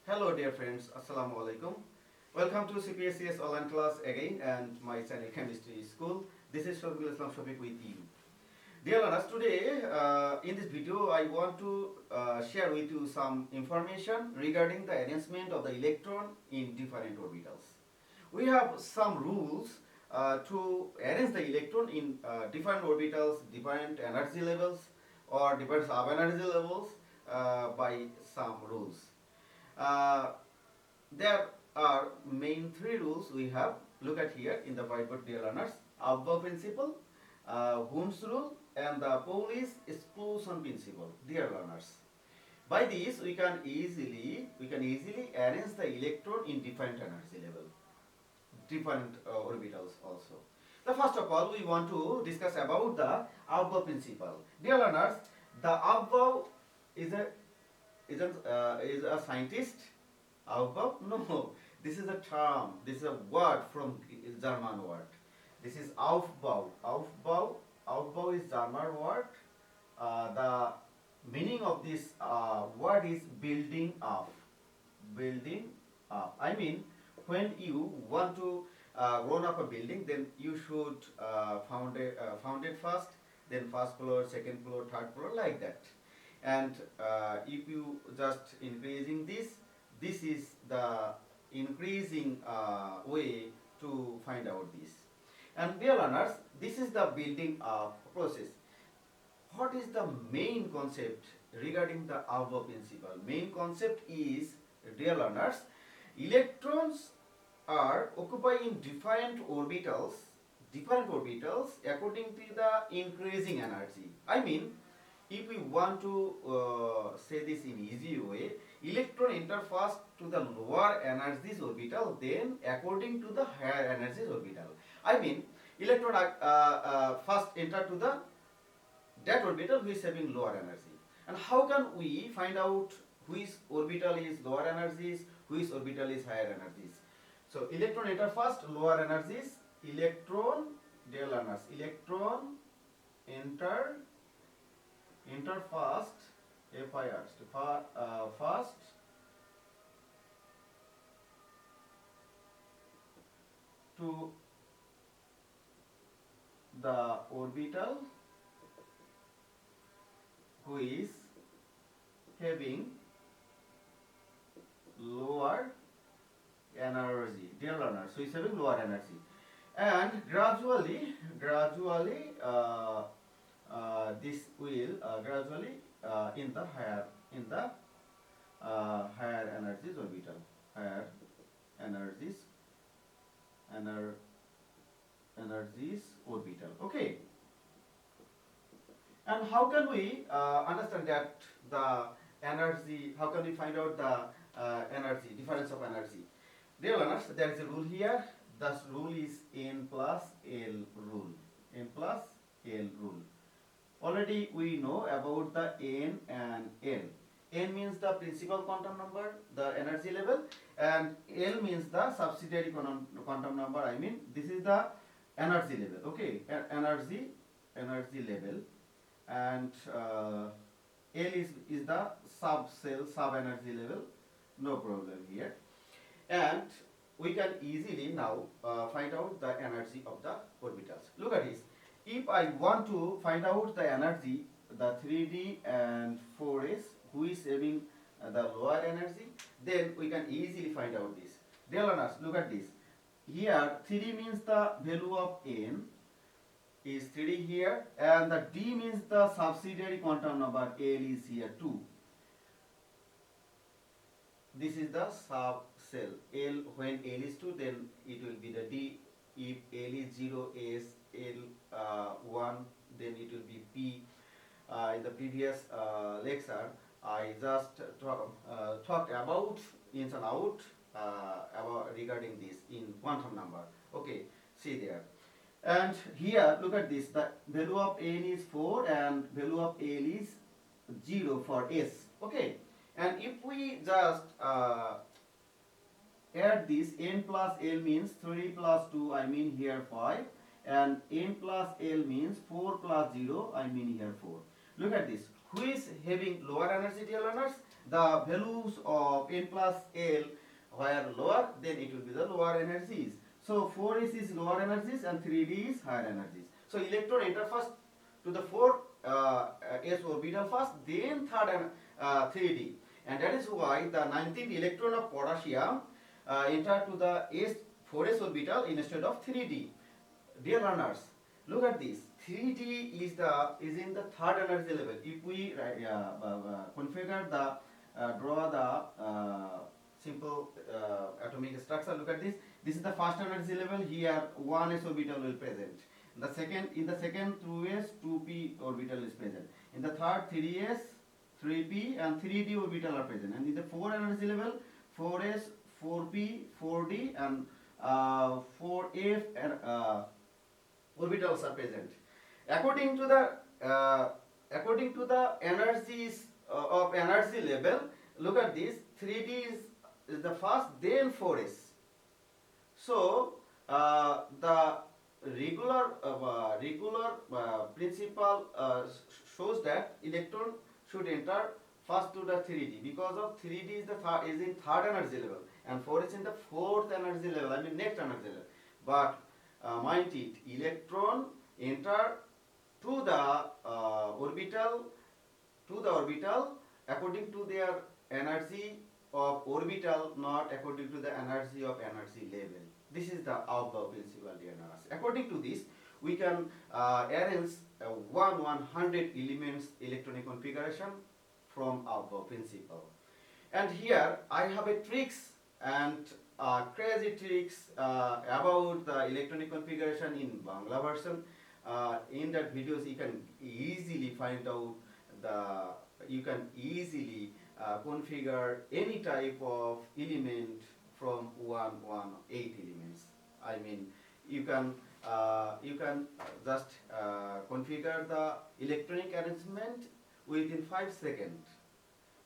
Hello dear friends, Assalamu alaikum. Welcome to CPSCS online class again and my channel Chemistry School. This is Shafik with you. Dear learners, today in this video I want to share with you some information regarding the arrangement of the electron in different orbitals. We have some rules to arrange the electron in different orbitals, different energy levels or different sub-energy levels by some rules. Uh, there are main three rules we have. Look at here in the whiteboard, dear learners. Aufbau principle, Hund's rule, and the Pauli's exclusion principle, dear learners. By this, we can easily arrange the electron in different energy level, different orbitals also. The first of all, we want to discuss about the Aufbau principle, dear learners. The Aufbau is a scientist. Aufbau? No, this is a term. This is a word from German word. This is Aufbau. Aufbau is German word. The meaning of this word is building up. Building up. I mean, when you want to grow up a building, then you should found it first, then first floor, second floor, third floor, like that. And if you just increasing this is the increasing way to find out this. And dear learners, this is the building up process. What is the main concept regarding the Aufbau principle? Main concept is, dear learners, electrons are occupying in different orbitals according to the increasing energy. I mean, if we want to say this in easy way, electron enter first to the lower energies orbital, then according to the higher energies orbital. I mean, electron first enter to the that orbital which is having lower energy. And how can we find out which orbital is lower energies, which orbital is higher energies? So electron enter first lower energies. Electron, dear learners, electron enter first, first to the orbital who is having lower energy, dear learners, so is having lower energy, and gradually this will gradually in the higher higher energies orbital, higher energies energies orbital. Okay. And how can we understand that the energy? How can we find out the energy, difference of energy? Dear learners, there is a rule here. The rule is N plus L rule. N plus L rule. Already we know about the N and L. N means the principal quantum number, the energy level, and L means the subsidiary quantum number. I mean, this is the energy level. Okay, energy level, and L is the sub energy level. No problem here, and we can easily now find out the energy of the orbitals. Look at this. If I want to find out the energy, the 3D and 4s, who is having the lower energy, then we can easily find out this. Dear learners, look at this. Here 3D means the value of N is 3D here, and the D means the subsidiary quantum number. L is here 2. This is the sub cell. L, when L is 2, then it will be the D. If L is 0, S, L 1, then it will be P. In the previous lecture, I just talked about ins and out about regarding this in quantum number. Okay, see there. And here, look at this. The value of N is 4 and value of L is 0 for S. Okay, and if we just add this, N plus L means 3 plus 2, I mean here 5, and N plus L means 4 plus 0, I mean here 4. Look at this. who is having lower energy, dear learners? The values of n plus l where lower, then it will be the lower energies. So 4s is lower energies and 3d is higher energies. So electron enter first to the 4s orbital first, then third and 3d, and that is why the 19th electron of potassium enter to the 4s orbital instead of 3d. Dear learners, look at this. 3d is in the third energy level. If we configure the draw the simple atomic structure, look at this. This is the first energy level. Here 1s orbital will present. In the second 2s 2p orbital is present. In the third 3s 3p and 3d orbital are present. And in the fourth energy level 4s 4p 4d and 4f and orbitals are present. According to the energies of energy level, look at this. 3d is the first, then 4s. So the regular principle shows that electron should enter first to the 3d, because of 3d is in third energy level and 4 is in the fourth energy level, I mean next energy level. But mind it, electron enter to the orbital according to their energy of orbital, not according to the energy of energy level. This is the Aufbau principle, dear learners. According to this, we can arrange 100 elements electronic configuration from Aufbau principle. And here I have a tricks and crazy tricks about the electronic configuration in Bangla version. In that videos you can easily find out you can easily configure any type of element from 118 elements. I mean, you can just configure the electronic arrangement within 5 seconds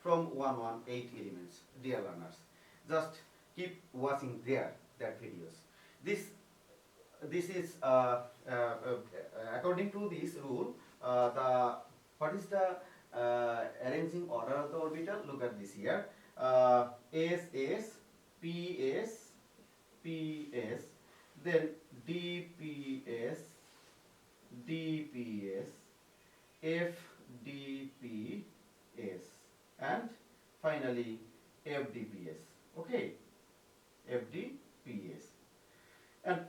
from 118 elements, dear learners. Just keep watching that videos. This is according to this rule. What is the arranging order of the orbital? Look at this here. SS, PS, PS, then DPS, DPS, FDPS, and finally FDPS. Okay, FDPS. And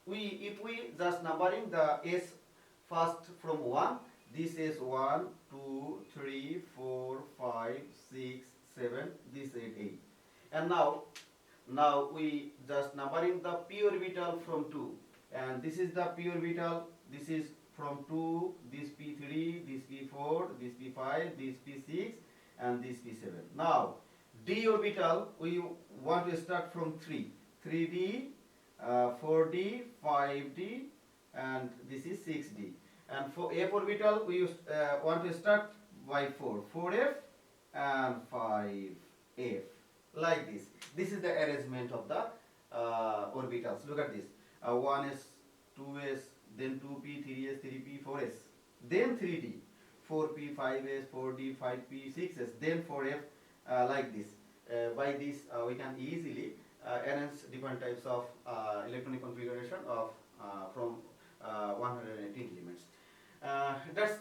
if we just numbering the S first from 1, this is 1, 2, 3, 4, 5, 6, 7, this is 8. And now we just numbering the p orbital from 2, and this is the p orbital. This is from 2, this p3, this p4, this p5, this p6, and this p7. Now d orbital we want to start from 3d, 4d, 5d, and this is 6d. And for f orbital we want to start by 4f and 5f, like this. This is the arrangement of the orbitals. Look at this. 1s, 2s, then 2p, 3s, 3p, 4s, then 3d, 4p, 5s, 4d, 5p, 6s, then 4f, like this. By this we can easily arrange different types of electronic configuration of from 118 elements. That's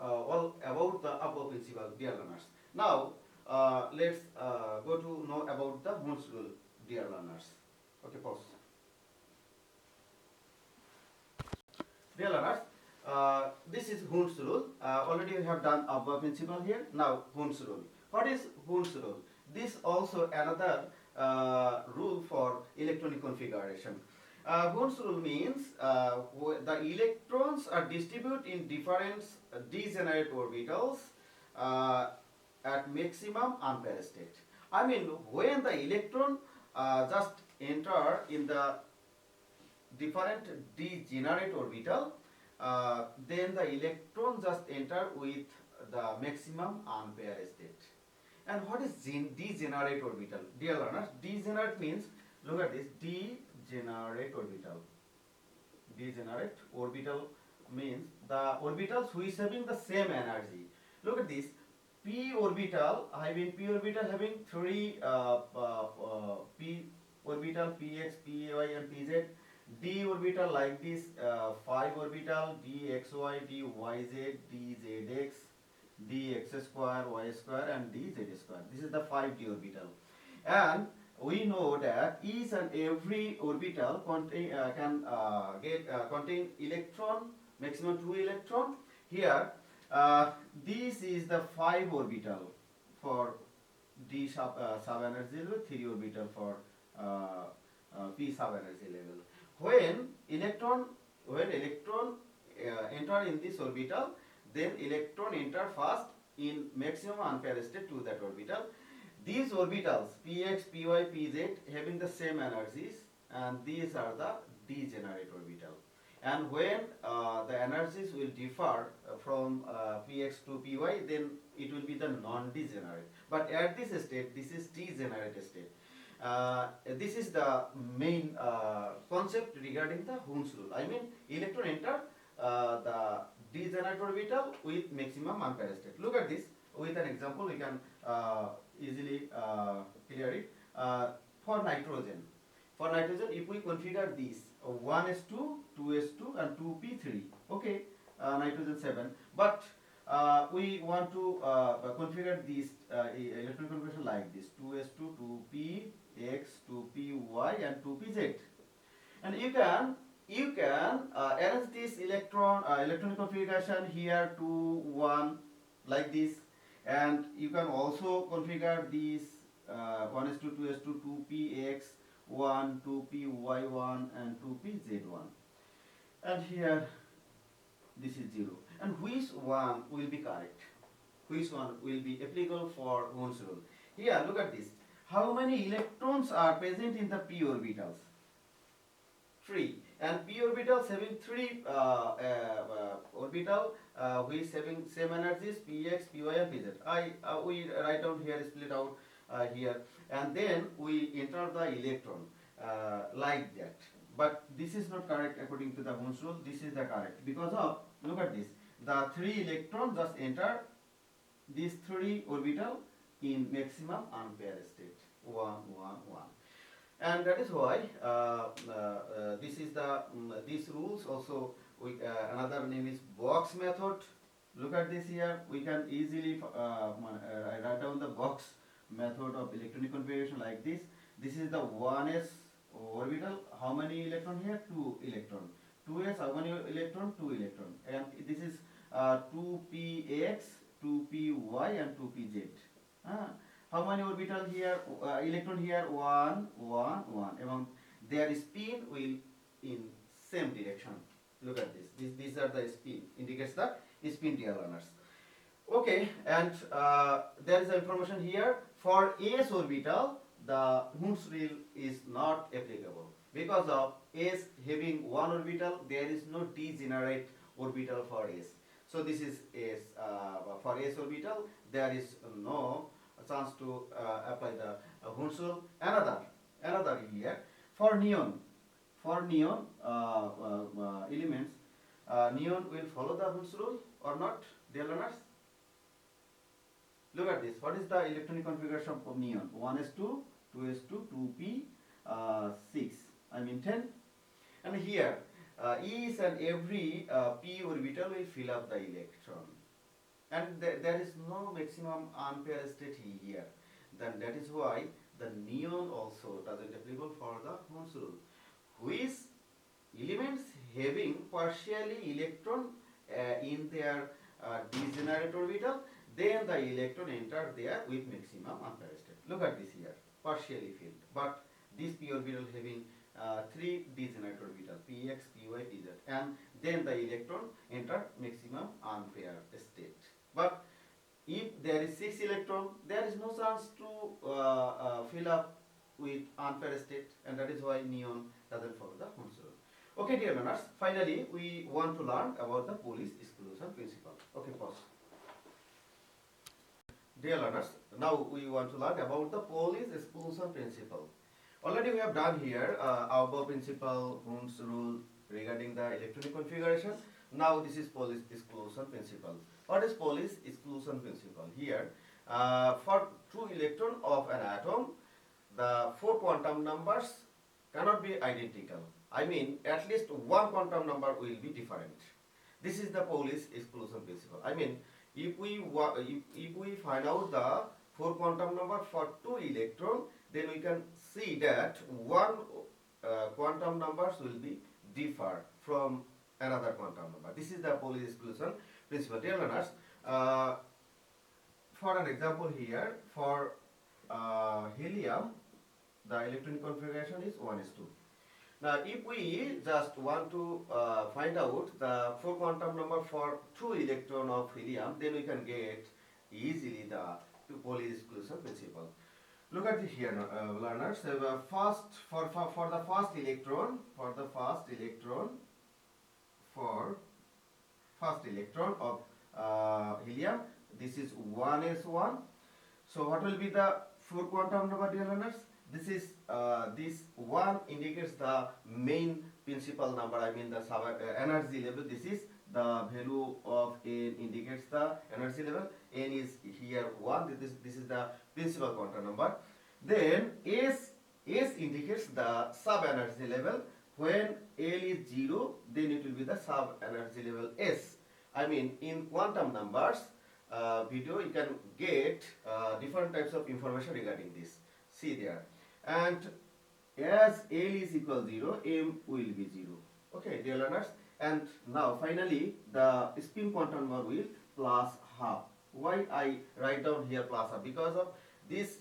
all about the Aufbau principle, dear learners. Now let's go to know about the Hund's rule, dear learners. Okay, pause. Dear learners, this is Hund's rule. Already we have done Aufbau principle here. Now Hund's rule. What is Hund's rule? This also another rule for electronic configuration. Hund's rule means the electrons are distributed in different degenerate orbitals at maximum unpaired state. I mean, when the electron just enter in the different degenerate orbital, then the electron just enter with the maximum unpaired state. And what is degenerate orbital? Dear learners, degenerate means, look at this, degenerate orbital. Degenerate orbital means the orbitals which having the same energy. Look at this. P orbital having three P orbital Px, Py and Pz. D orbital like this, 5 orbital dxy, dyz, dzx, dx square, y square and dz square. This is the 5d orbital. And we know that each and every orbital contain contain electron, maximum 2 electron. Here this is the 5 orbital for d sub energy level, 3 orbital for p sub energy level. When electron enter in this orbital, then electron enter first in maximum unpaired state to that orbital. These orbitals px, py, pz having the same energies, and these are the degenerate orbital. And when the energies will differ from px to py, then it will be the non-degenerate. But at this state, this is degenerate state. This is the main concept regarding the Hund's rule. I mean, electron enter the degenerate orbital with maximum unpaired state. Look at this. With an example, we can easily clear it. For nitrogen, if we configure this 1s2, 2s2 and 2p3, okay, nitrogen 7, but we want to configure this electron configuration like this: 2s2, 2px, 2py and 2pz. And you can arrange this electronic configuration here to 1 like this, and you can also configure these 1s2, 2s2, 2px 1, 2py1 and 2pz1, and here this is 0. And which one will be correct? Which one will be applicable for Hund's rule? Here, look at this. How many electrons are present in the p orbitals? 3. And p orbitals having 3 orbital which having same energies px, py and pz. We write down here, split out here, and then we enter the electron like that. But this is not correct according to the Hund's rule. This is the correct, because of, look at this, the 3 electrons just enter these 3 orbital in maximum unpaired state, 1, 1, 1. And that is why this is the these rules also. Another name is box method. Look at this here. We can easily write down the box method of electronic configuration like this. This is the 1s orbital. How many electron here? 2 electron. 2s, how many electron? 2 electron. And this is 2px, 2py and 2pz. How many orbital here? Electron here? 1, 1, 1. Among their spin will in same direction. Look at this. These are the spin. Indicates the spin, dear learners. Okay, and there is information here. For s orbital, the Hund's rule is not applicable, because of s having 1 orbital. There is no degenerate orbital for s. So this is s. For s orbital, there is no chance to apply the Hund's rule. Another here for neon. For neon elements, neon will follow the Hund's rule or not, dear learners? Look at this. What is the electronic configuration of neon? 1s2, 2s2, 2p, 6. I mean 10. And here, each and every p orbital will fill up the electron. And there is no maximum unpaired state here. Then that is why the neon also doesn't applicable for the Hund's rule. Which elements having partially electron in their degenerate orbital, then the electron enter there with maximum unpaired state. Look at this here, partially filled. But this p orbital having 3 degenerate orbital, px, py, pz, and then the electron enter maximum unpaired state. But if there is 6 electron, there is no chance to fill up with unpaired state, and that is why neon doesn't follow the Hund's rule. Okay, dear learners, finally we want to learn about the Pauli's exclusion principle. Okay, pause. Dear learners, now we want to learn about the Pauli's exclusion principle. Already we have done here Aufbau principle, Hund's rule regarding the electronic configuration. Now this is Pauli's exclusion principle. What is Pauli's exclusion principle? Here, for two electron of an atom, the four quantum numbers cannot be identical. I mean, at least one quantum number will be different. This is the Pauli's exclusion principle. I mean, if we find out the four quantum number for two electron, then we can see that one quantum numbers will be differ from another quantum number. This is the Pauli's exclusion principle. Dear learners, for an example here, for helium, the electronic configuration is 1s2. Now, if we just want to find out the four quantum number for two electron of helium, then we can get easily the Pauli's exclusion principle. Look at it here, learners. For the first electron, of helium, this is 1s1. So what will be the four quantum number, dear learners? This is this one indicates the main principal number. I mean the energy level. This is the value of N indicates the energy level. N is here 1. This is the principal quantum number. Then S indicates the sub energy level. When L is 0, then it will be the sub energy level S. I mean, in quantum numbers video, you can get different types of information regarding this. See there. And as L is equal 0, M will be 0. Okay, dear learners. And now finally the spin quantum number will plus half. Why I write down here plus half? Because of this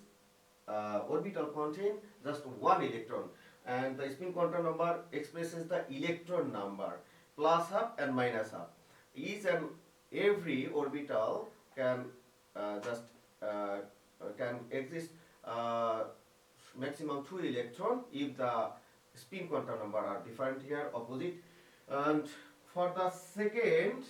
orbital contain just one electron, and the spin quantum number expresses the electron number, plus half and minus half. Each and every orbital can can exist maximum 2 electron if the spin quantum number are different here, opposite. And for the second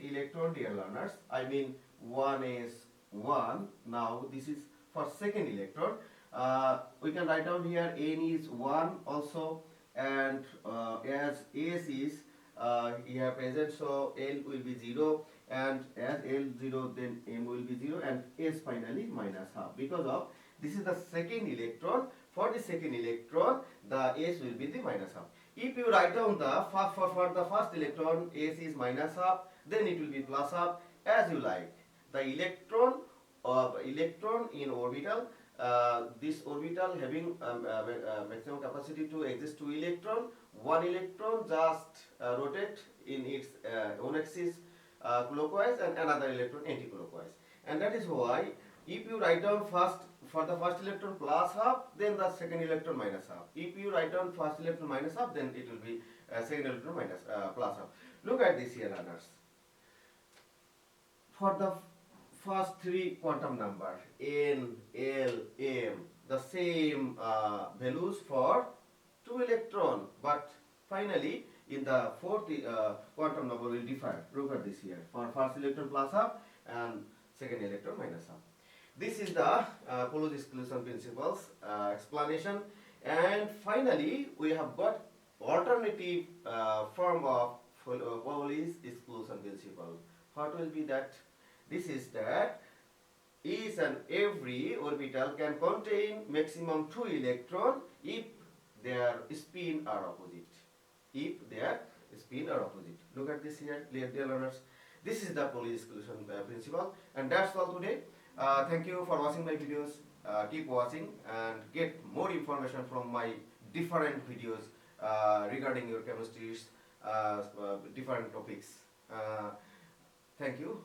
electron, dear learners, I mean 1s1. Now this is for second electron. We can write down here N is 1 also, and as S is here present, so L will be 0, and as L 0, then M will be 0, and S finally minus half. Because of this is the second electron. For the second electron, the S will be the minus half. If you write down the for the first electron, S is minus half, then it will be plus half, as you like. The electron in orbital, this orbital having maximum capacity to exist 2 electron. One electron just rotate in its own axis clockwise, and another electron anti-clockwise. And that is why if you write down for the first electron plus half, then the second electron minus half. If you write down first electron minus half, then it will be second electron minus plus half. Look at this here, learners. For the first 3 quantum numbers, N, L, M, the same values for 2 electron, but finally in the fourth quantum number will differ. Look at this here. For first electron plus half and second electron minus half. This is the Pauli's exclusion principles explanation. And finally, we have got alternative form of Pauli's exclusion principle. What will be that? This is that each and every orbital can contain maximum 2 electrons if their spin are opposite. Look at this here, dear learners. This is the Pauli's exclusion principle, and that's all today. Thank you for watching my videos. Keep watching and get more information from my different videos regarding your chemistries, different topics. Thank you.